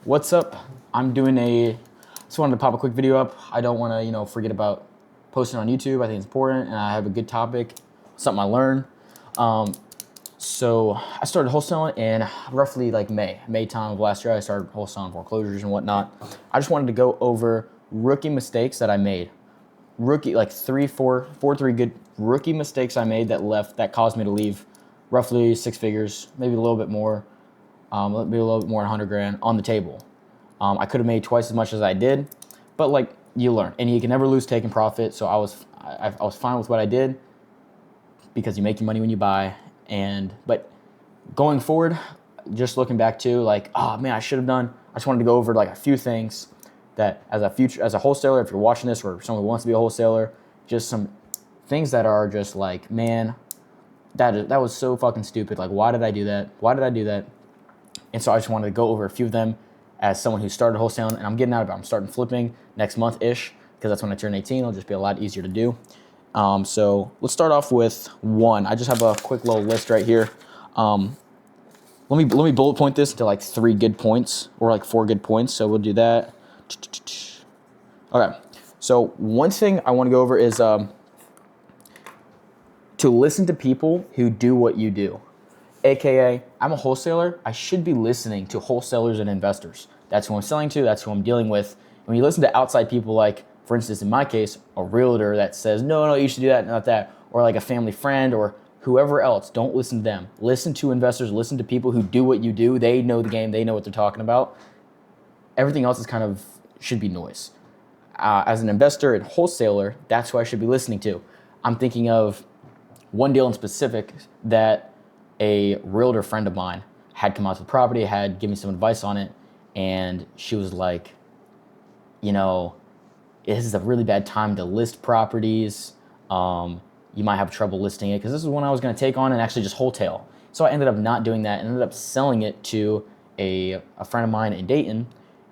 What's up? Just wanted to pop a quick video up. I don't want to, forget about posting on YouTube. I think it's important, and I have a good topic, something I learned. So I started wholesaling in roughly like May time of last year. I started wholesaling foreclosures and whatnot. I just wanted to go over rookie mistakes that I made. Like three good rookie mistakes I made that caused me to leave roughly six figures, maybe a little bit more. Maybe a little bit more than 100 grand on the table. I could have made twice as much as I did, but like you learn, and you can never lose taking profit. So I was fine with what I did because you make your money when you buy. But going forward, just looking back to like, oh man, I should have done. I just wanted to go over like a few things that as a wholesaler, if you're watching this or someone who wants to be a wholesaler, just some things that are just like, man, that was so fucking stupid. Like, why did I do that? Why did I do that? And so I just wanted to go over a few of them as someone who started wholesaling, and I'm getting out of it. I'm starting flipping next month-ish because that's when I turn 18. It'll just be a lot easier to do. So let's start off with one. I just have a quick little list right here. Let me bullet point this to like 3 good points or like 4 good points. So we'll do that. Okay. So one thing I want to go over is to listen to people who do what you do. AKA, I'm a wholesaler. I should be listening to wholesalers and investors. That's who I'm selling to. That's who I'm dealing with. When you listen to outside people, like, for instance, in my case, a realtor that says, no, you should do that, not that, or like a family friend or whoever else, don't listen to them. Listen to investors. Listen to people who do what you do. They know the game. They know what they're talking about. Everything else should be noise. As an investor and wholesaler, that's who I should be listening to. I'm thinking of one deal in specific that a realtor friend of mine had come out to the property, had given me some advice on it, and she was like, this is a really bad time to list properties. You might have trouble listing it because this is one I was going to take on and actually just wholesale. So I ended up not doing that and ended up selling it to a friend of mine in Dayton,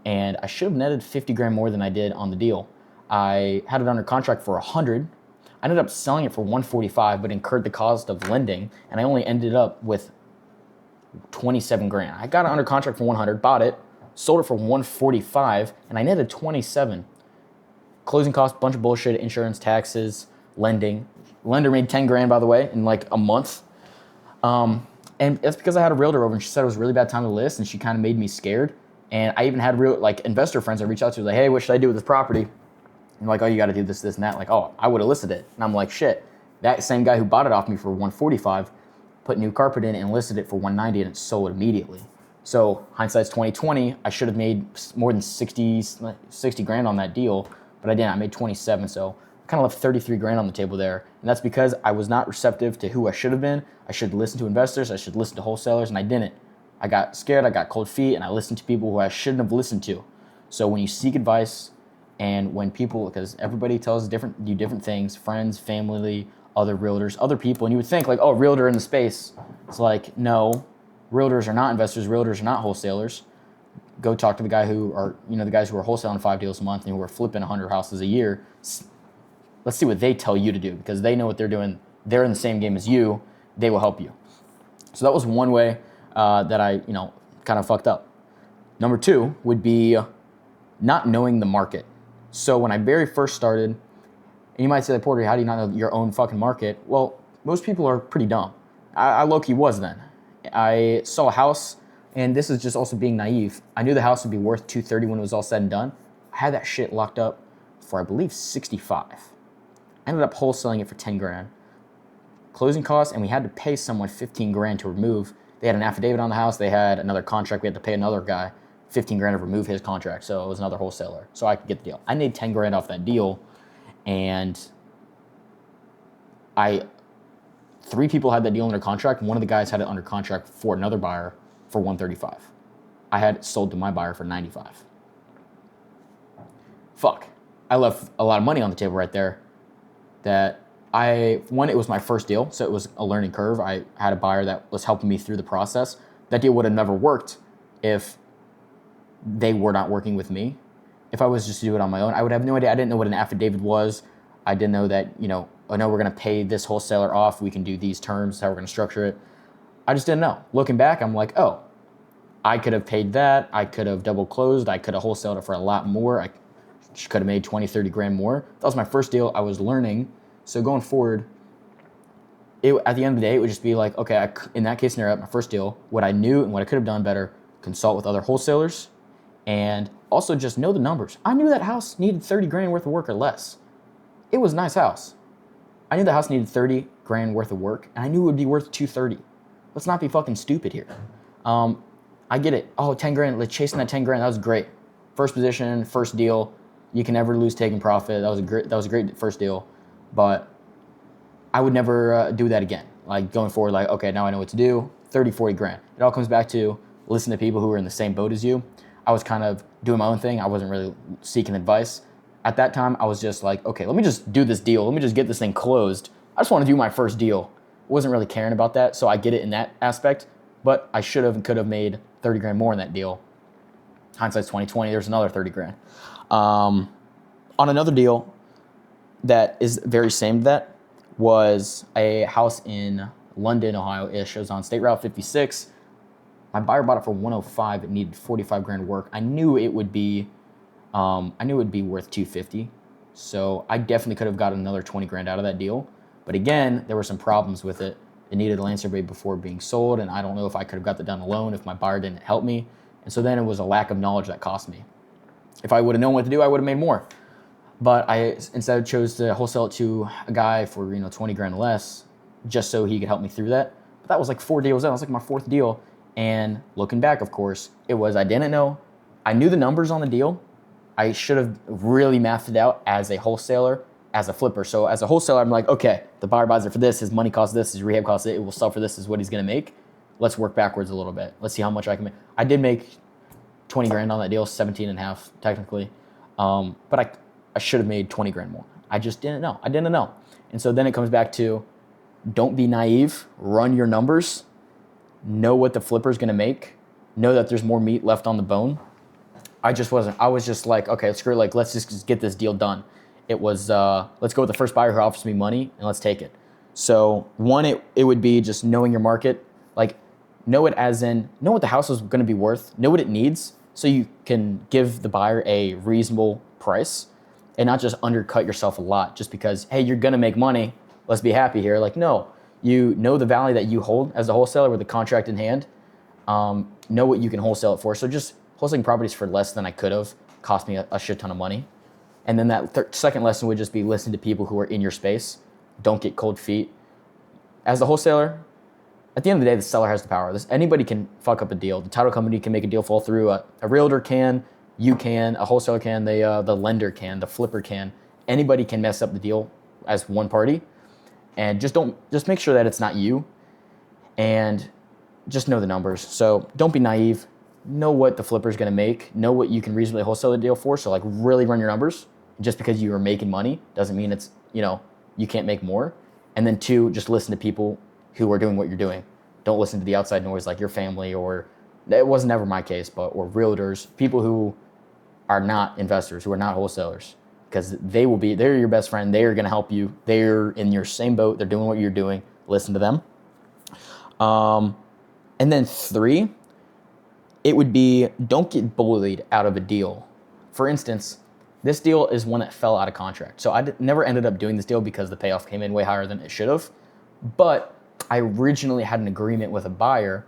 and I should have netted 50 grand more than I did on the deal. I had it under contract for 100. I ended up selling it for 145, but incurred the cost of lending, and I only ended up with 27 grand. I got it under contract for 100, bought it, sold it for 145, and I netted 27. Closing costs, bunch of bullshit, insurance, taxes, lending. Lender made 10 grand, by the way, in like a month. And that's because I had a realtor over, and she said it was a really bad time to list, and she kind of made me scared. And I even had investor friends that reached out to me like, hey, what should I do with this property? And like, oh, you got to do this, and that. Like, oh, I would have listed it. And I'm like, shit, that same guy who bought it off me for 145 put new carpet in and listed it for 190 and it sold immediately. So hindsight's 2020. I should have made more than 60 grand on that deal, but I didn't. I made 27. So I kind of left 33 grand on the table there. And that's because I was not receptive to who I should have been. I should listen to investors. I should listen to wholesalers, and I didn't. I got scared. I got cold feet, and I listened to people who I shouldn't have listened to. So when you seek advice, and when people, because everybody tells you different things, friends, family, other realtors, other people, and you would think like, oh, realtor in the space. It's like, no, realtors are not investors, realtors are not wholesalers. Go talk to the guys who are wholesaling 5 deals a month and who are flipping 100 houses a year. Let's see what they tell you to do, because they know what they're doing. They're in the same game as you. They will help you. So that was one way that I, kind of fucked up. Number 2 would be not knowing the market. So when I very first started, and you might say, like, Porter, how do you not know your own fucking market? Well, most people are pretty dumb. I low-key was then. I saw a house, and this is just also being naive. I knew the house would be worth $230 when it was all said and done. I had that shit locked up for, I believe, 65. I ended up wholesaling it for 10 grand. Closing costs, and we had to pay someone 15 grand to remove. They had an affidavit on the house. They had another contract. We had to pay another guy 15 grand to remove his contract. So it was another wholesaler. So I could get the deal. I made 10 grand off that deal, and 3 people had that deal under contract. One of the guys had it under contract for another buyer for 135. I had it sold to my buyer for 95. Fuck. I left a lot of money on the table right there. It was my first deal, so it was a learning curve. I had a buyer that was helping me through the process. That deal would have never worked if they were not working with me. If I was just to do it on my own, I would have no idea. I didn't know what an affidavit was. I didn't know that, oh no, we're going to pay this wholesaler off. We can do these terms, how we're going to structure it. I just didn't know. Looking back, I'm like, oh, I could have paid that. I could have double closed. I could have wholesaled it for a lot more. I could have made 20, 30 grand more. That was my first deal. I was learning. So going forward, at the end of the day, it would just be like, okay, in that case scenario, my first deal, what I knew and what I could have done better, consult with other wholesalers, and also just know the numbers. I knew that house needed 30 grand worth of work or less. It was a nice house. I knew the house needed 30 grand worth of work, and I knew it would be worth 230. Let's not be fucking stupid here. I get it. Oh, 10 grand, let's chasing that 10 grand. That was great. First position, first deal. You can never lose taking profit. That was a great first deal. But I would never do that again. Like going forward, like, okay, now I know what to do. 30, 40 grand. It all comes back to listen to people who are in the same boat as you. I was kind of doing my own thing. I wasn't really seeking advice. At that time, I was just like, okay, let me just do this deal. Let me just get this thing closed. I just want to do my first deal. Wasn't really caring about that, so I get it in that aspect. But I should have and could have made 30 grand more in that deal. Hindsight's 2020. There's another 30 grand. On another deal that is very same to that was a house in London, Ohio-ish. It was on State Route 56. My buyer bought it for 105. It needed 45 grand work. I knew it would be worth 250. So I definitely could have got another 20 grand out of that deal. But again, there were some problems with it. It needed a land survey before being sold, and I don't know if I could have got that done alone if my buyer didn't help me. And so then it was a lack of knowledge that cost me. If I would have known what to do, I would have made more. But I instead chose to wholesale it to a guy for 20 grand less, just so he could help me through that. But that was like 4 deals in. That was like my 4th deal. And looking back, of course, I didn't know. I knew the numbers on the deal. I should have really mathed it out as a wholesaler, as a flipper. So as a wholesaler, I'm like, okay, the buyer buys it for this, his money costs this, his rehab costs it will sell for this, is what he's gonna make. Let's work backwards a little bit. Let's see how much I can make. I did make 20 grand on that deal, 17 and a half technically. But I should have made 20 grand more. I just didn't know. I didn't know. And so then it comes back to, don't be naive, run your numbers, know what the flipper's gonna make, know that there's more meat left on the bone. I was just like, okay, screw it, like, let's just get this deal done. It was, let's go with the first buyer who offers me money and let's take it. So one, it would be just knowing your market, like know it as in, know what the house is gonna be worth, know what it needs, so you can give the buyer a reasonable price and not just undercut yourself a lot just because, hey, you're gonna make money, let's be happy here. Like, no, you know the value that you hold as a wholesaler with the contract in hand, know what you can wholesale it for. So just wholesaling properties for less than I could have cost me a shit ton of money. And then that second lesson would just be listen to people who are in your space. Don't get cold feet. As a wholesaler, at the end of the day, the seller has the power. Anybody can fuck up a deal. The title company can make a deal fall through. A realtor can, you can, a wholesaler can, the lender can, the flipper can. Anybody can mess up the deal as one party. And just make sure that it's not you. And just know the numbers. So don't be naive. Know what the flipper is going to make. Know what you can reasonably wholesale the deal for. So like really run your numbers. Just because you are making money doesn't mean it's, you can't make more. And then 2, just listen to people who are doing what you're doing. Don't listen to the outside noise like your family, or it was never my case, or realtors, people who are not investors, who are not wholesalers, because they're your best friend. They are going to help you. They're in your same boat. They're doing what you're doing. Listen to them. And then 3, it would be, don't get bullied out of a deal. For instance, this deal is one that fell out of contract. So I never ended up doing this deal because the payoff came in way higher than it should have. But I originally had an agreement with a buyer.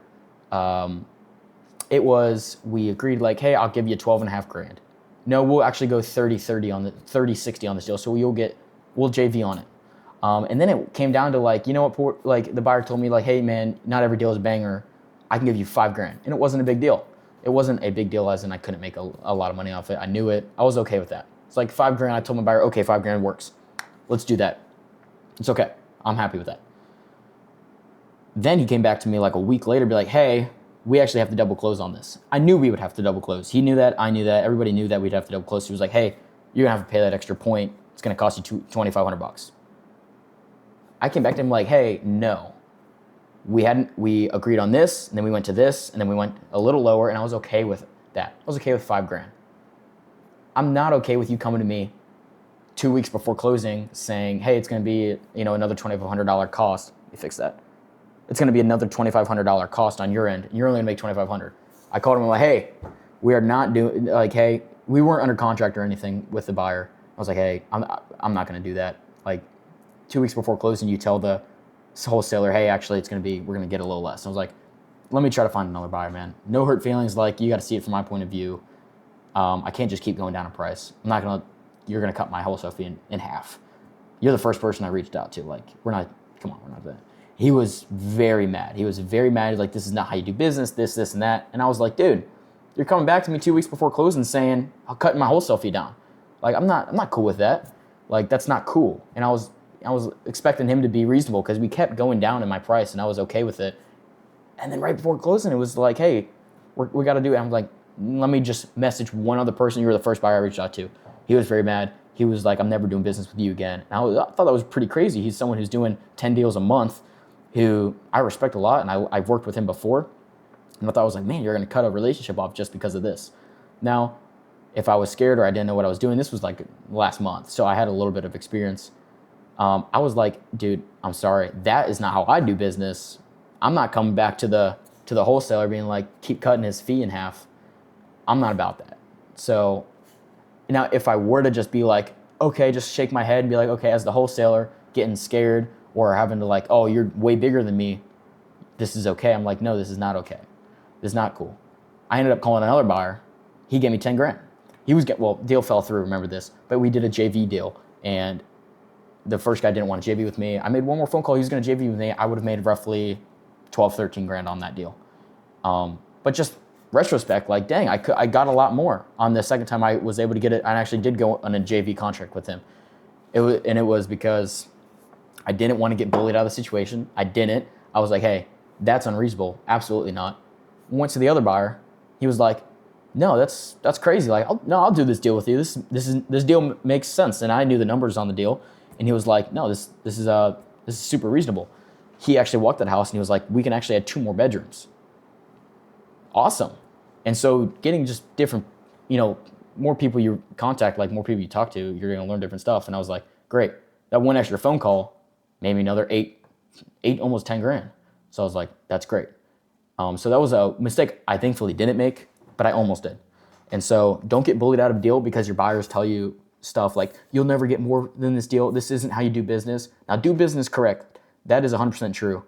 We agreed like, hey, I'll give you 12.5 grand. No, we'll actually go 30-60 on this deal. So we'll JV on it. And then it came down to like, you know what, like the buyer told me like, hey man, not every deal is a banger. I can give you 5 grand. And it wasn't a big deal. It wasn't a big deal as in I couldn't make a lot of money off it. I knew it. I was okay with that. It's like 5 grand. I told my buyer, okay, 5 grand works. Let's do that. It's okay. I'm happy with that. Then he came back to me like a week later, be like, hey, we actually have to double close on this. I knew we would have to double close. He knew that. I knew that. Everybody knew that we'd have to double close. He was like, hey, you're going to have to pay that extra point. It's going to cost you $2,500. I came back to him like, hey, no. We agreed on this, and then we went to this, and then we went a little lower, and I was okay with that. I was okay with 5 grand. I'm not okay with you coming to me 2 weeks before closing saying, hey, it's going to be, another $2,500 cost. You fix that. It's going to be another $2,500 cost on your end, and you're only going to make $2,500. I called him. I'm like, hey, we are not doing, like, hey, we weren't under contract or anything with the buyer. I was like, hey, I'm not going to do that. Like 2 weeks before closing, you tell the wholesaler, hey, actually, we're going to get a little less. I was like, let me try to find another buyer, man. No hurt feelings. Like, you got to see it from my point of view. I can't just keep going down in price. You're going to cut my wholesale fee in half. You're the first person I reached out to. Like, we're not that. He was very mad. He was very mad. He's like, this is not how you do business, this, and that. And I was like, dude, you're coming back to me 2 weeks before closing saying, I'll cut my wholesale fee down. Like, I'm not cool with that. Like, that's not cool. And I was expecting him to be reasonable because we kept going down in my price and I was okay with it. And then right before closing, it was like, hey, we got to do it. I'm like, let me just message one other person. You were the first buyer I reached out to. He was very mad. He was like, I'm never doing business with you again. And I thought that was pretty crazy. He's someone who's doing 10 deals a month who I respect a lot, and I've worked with him before. And I thought, I was like, man, you're going to cut a relationship off just because of this. Now, if I was scared or I didn't know what I was doing, this was like last month, so I had a little bit of experience. I was like, dude, I'm sorry. That is not how I do business. I'm not coming back to the wholesaler being like, keep cutting his fee in half. I'm not about that. So now if I were to just be like, okay, just shake my head and be like, okay, as the wholesaler getting scared or having to like, oh, you're way bigger than me, this is okay. I'm like, no, this is not okay. This is not cool. I ended up calling another buyer. He gave me 10 grand. Deal fell through, remember this, but we did a JV deal and the first guy didn't want to JV with me. I made one more phone call. He was going to JV with me. I would have made roughly 12, 13 grand on that deal. But just retrospect, like, dang, I got a lot more on the second time I was able to get it. I actually did go on a JV contract with him. It was because I didn't want to get bullied out of the situation. I didn't. I was like, hey, that's unreasonable. Absolutely not. Went to the other buyer. He was like, no, that's crazy. Like, I'll do this deal with you. This deal makes sense. And I knew the numbers on the deal. And he was like, no, this is super reasonable. He actually walked that house and he was like, we can actually add 2 more bedrooms. Awesome. And so getting just different, more people you contact, like more people you talk to, you're going to learn different stuff. And I was like, great. That one extra phone call made me another eight, almost 10 grand. So I was like, that's great. So that was a mistake I thankfully didn't make, but I almost did. And so don't get bullied out of a deal because your buyers tell you stuff like, you'll never get more than this deal. This isn't how you do business. Now, do business correct. That is 100% true.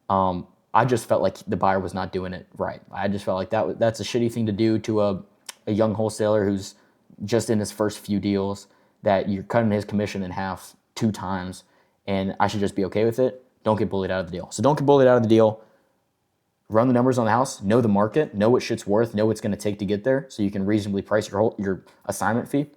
I just felt like the buyer was not doing it right. I just felt like that's a shitty thing to do to a young wholesaler who's just in his first few deals, that you're cutting his commission in half 2 times, and I should just be okay with it. Don't get bullied out of the deal. So don't get bullied out of the deal. Run the numbers on the house, know the market, know what shit's worth, know what it's going to take to get there so you can reasonably price your assignment fee.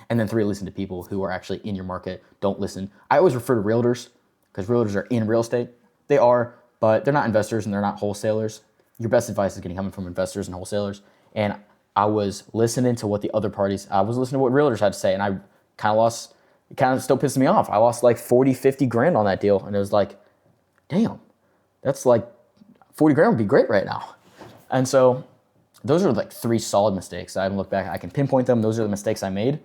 And then 3, listen to people who are actually in your market. Don't listen. I always refer to realtors because realtors are in real estate. They are, but they're not investors and they're not wholesalers. Your best advice is going to come from investors and wholesalers. And I was listening to what I was listening to what realtors had to say, and I kind of still pissed me off. I lost like 40, 50 grand on that deal. And it was like, damn, that's like 40 grand would be great right now. And so those are like 3 solid mistakes. I haven't looked back. I can pinpoint them. Those are the mistakes I made.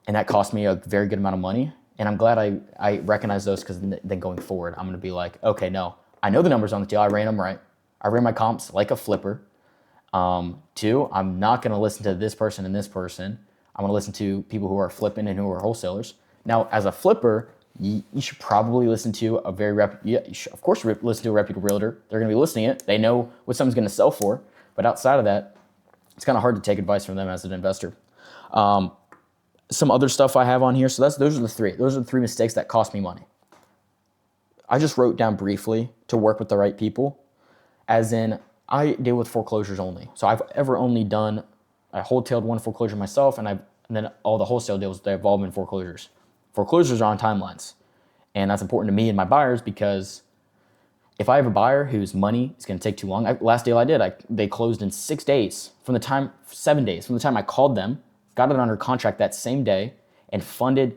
And that cost me a very good amount of money. And I'm glad I recognize those because then going forward, I'm going to be like, okay, no, I know the numbers on the deal. I ran them right. I ran my comps like a flipper. 2, I'm not going to listen to this person and this person. I'm going to listen to people who are flipping and who are wholesalers. Now, as a flipper, you should probably listen to you should, of course, listen to a reputable realtor. They're going to be listening it. They know what something's going to sell for. But outside of that, it's kind of hard to take advice from them as an investor. Some other stuff I have on here. So those are the 3. Those are the 3 mistakes that cost me money. I just wrote down briefly to work with the right people, as in I deal with foreclosures only. So I wholetailed 1 foreclosure myself, and then all the wholesale deals, they've all been foreclosures. Foreclosures are on timelines. And that's important to me and my buyers because if I have a buyer whose money is going to take too long, last deal I did, they closed in 7 days from the time I called them, got it under contract that same day, and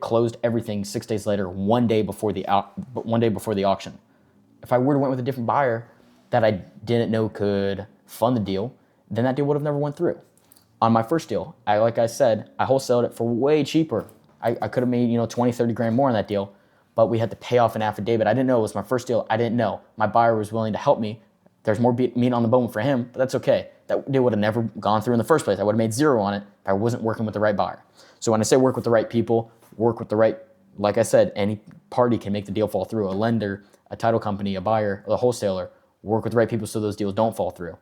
closed everything 6 days later, one day before the auction. If I were to went with a different buyer that I didn't know could fund the deal, then that deal would have never went through. On my first deal, like I said, I wholesaled it for way cheaper. I could have made 20, 30 grand more on that deal, but we had to pay off an affidavit. I didn't know it was my first deal. I didn't know. My buyer was willing to help me There's more meat on the bone for him, but that's okay. That deal would have never gone through in the first place. I would have made zero on it if I wasn't working with the right buyer. So when I say work with the right people, work with the right, like I said, any party can make the deal fall through. A lender, a title company, a buyer, a wholesaler, work with the right people so those deals don't fall through.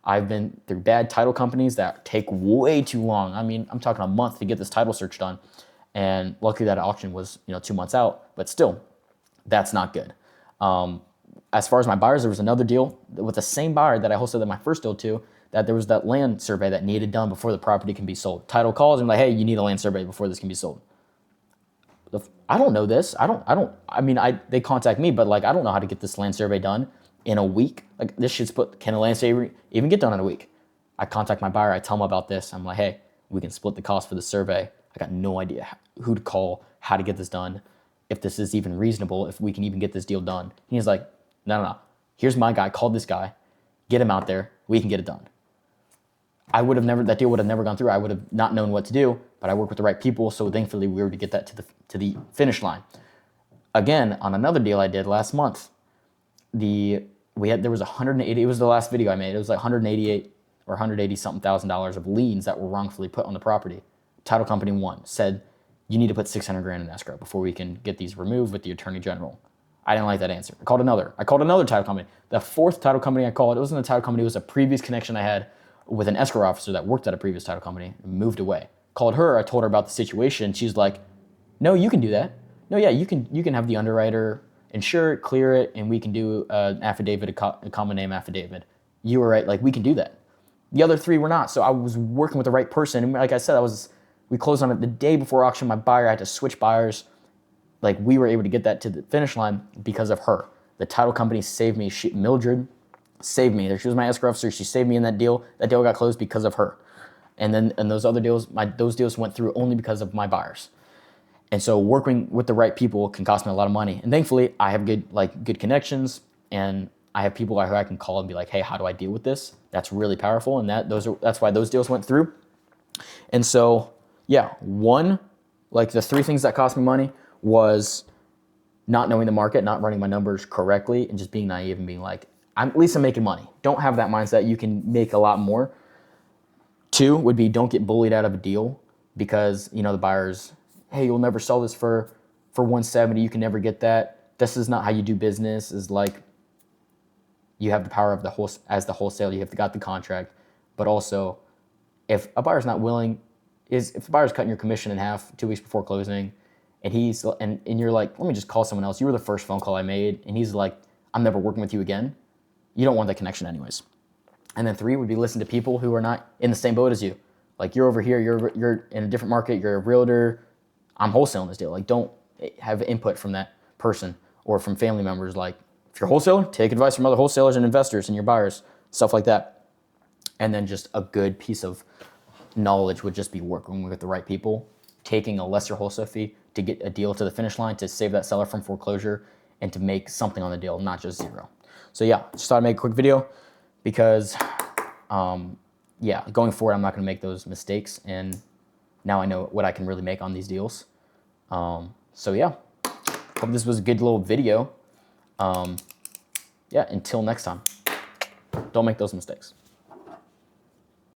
I've been through bad title companies that take way too long. I mean, I'm talking a month to get this title search done. And luckily that auction was, 2 months out, but still, that's not good. As far as my buyers, there was another deal with the same buyer that I wholesaled my first deal to, that there was that land survey that needed done before the property can be sold. Title calls and like, hey, you need a land survey before this can be sold. I don't know this. They contact me, but like, I don't know how to get this land survey done in a week. Like this shit's can a land survey even get done in a week? I contact my buyer. I tell him about this. I'm like, hey, we can split the cost for the survey. I got no idea who to call, how to get this done, if this is even reasonable, if we can even get this deal done. He's like, no. Here's my guy. Call this guy. Get him out there. We can get it done. That deal would have never gone through. I would have not known what to do, but I work with the right people. So thankfully we were able to get that to the finish line. Again, on another deal I did last month, there was 180, it was the last video I made. It was like 188 or 180 something $1,000 of liens that were wrongfully put on the property. Title company one said, you need to put 600 grand in escrow before we can get these removed with the attorney general. I didn't like that answer. I called another title company. The fourth title company I called, it wasn't a title company, it was a previous connection I had with an escrow officer that worked at a previous title company and moved away. Called her, I told her about the situation. She's like, no, you can do that. No, yeah, you can have the underwriter insure it, clear it, and we can do an affidavit, a common name affidavit. You were right, like we can do that. The other three were not, so I was working with the right person. And like I said, we closed on it the day before auction. My buyer, I had to switch buyers. Like we were able to get that to the finish line because of her. The title company saved me. Mildred saved me. She was my escrow officer. She saved me in that deal. That deal got closed because of her. And those other deals, those deals went through only because of my buyers. And so working with the right people can cost me a lot of money. And thankfully, I have good connections, and I have people who I can call and be like, hey, how do I deal with this? That's really powerful, and that's why those deals went through. And so, yeah, the three things that cost me money was not knowing the market, not running my numbers correctly, and just being naive and being like, at least I'm making money. Don't have that mindset. You can make a lot more. 2 would be don't get bullied out of a deal because, the buyers, hey, you'll never sell this for 170. You can never get that. This is not how you do business. Is like you have the power of as the wholesaler. You have got the contract, but also if a buyer's not willing, if a buyer's cutting your commission in half 2 weeks before closing, and you're like, let me just call someone else. You were the first phone call I made, and he's like, I'm never working with you again. You don't want that connection anyways. And then 3 would be listen to people who are not in the same boat as you. Like you're over here, you're in a different market, you're a realtor, I'm wholesaling this deal. Like don't have input from that person or from family members. Like if you're a wholesaler, take advice from other wholesalers and investors and your buyers, stuff like that. And then just a good piece of knowledge would just be working with the right people, taking a lesser wholesale fee to get a deal to the finish line, to save that seller from foreclosure and to make something on the deal, not just zero. So yeah, just thought I'd make a quick video because going forward, I'm not going to make those mistakes. And now I know what I can really make on these deals. So yeah, hope this was a good little video. Until next time, don't make those mistakes.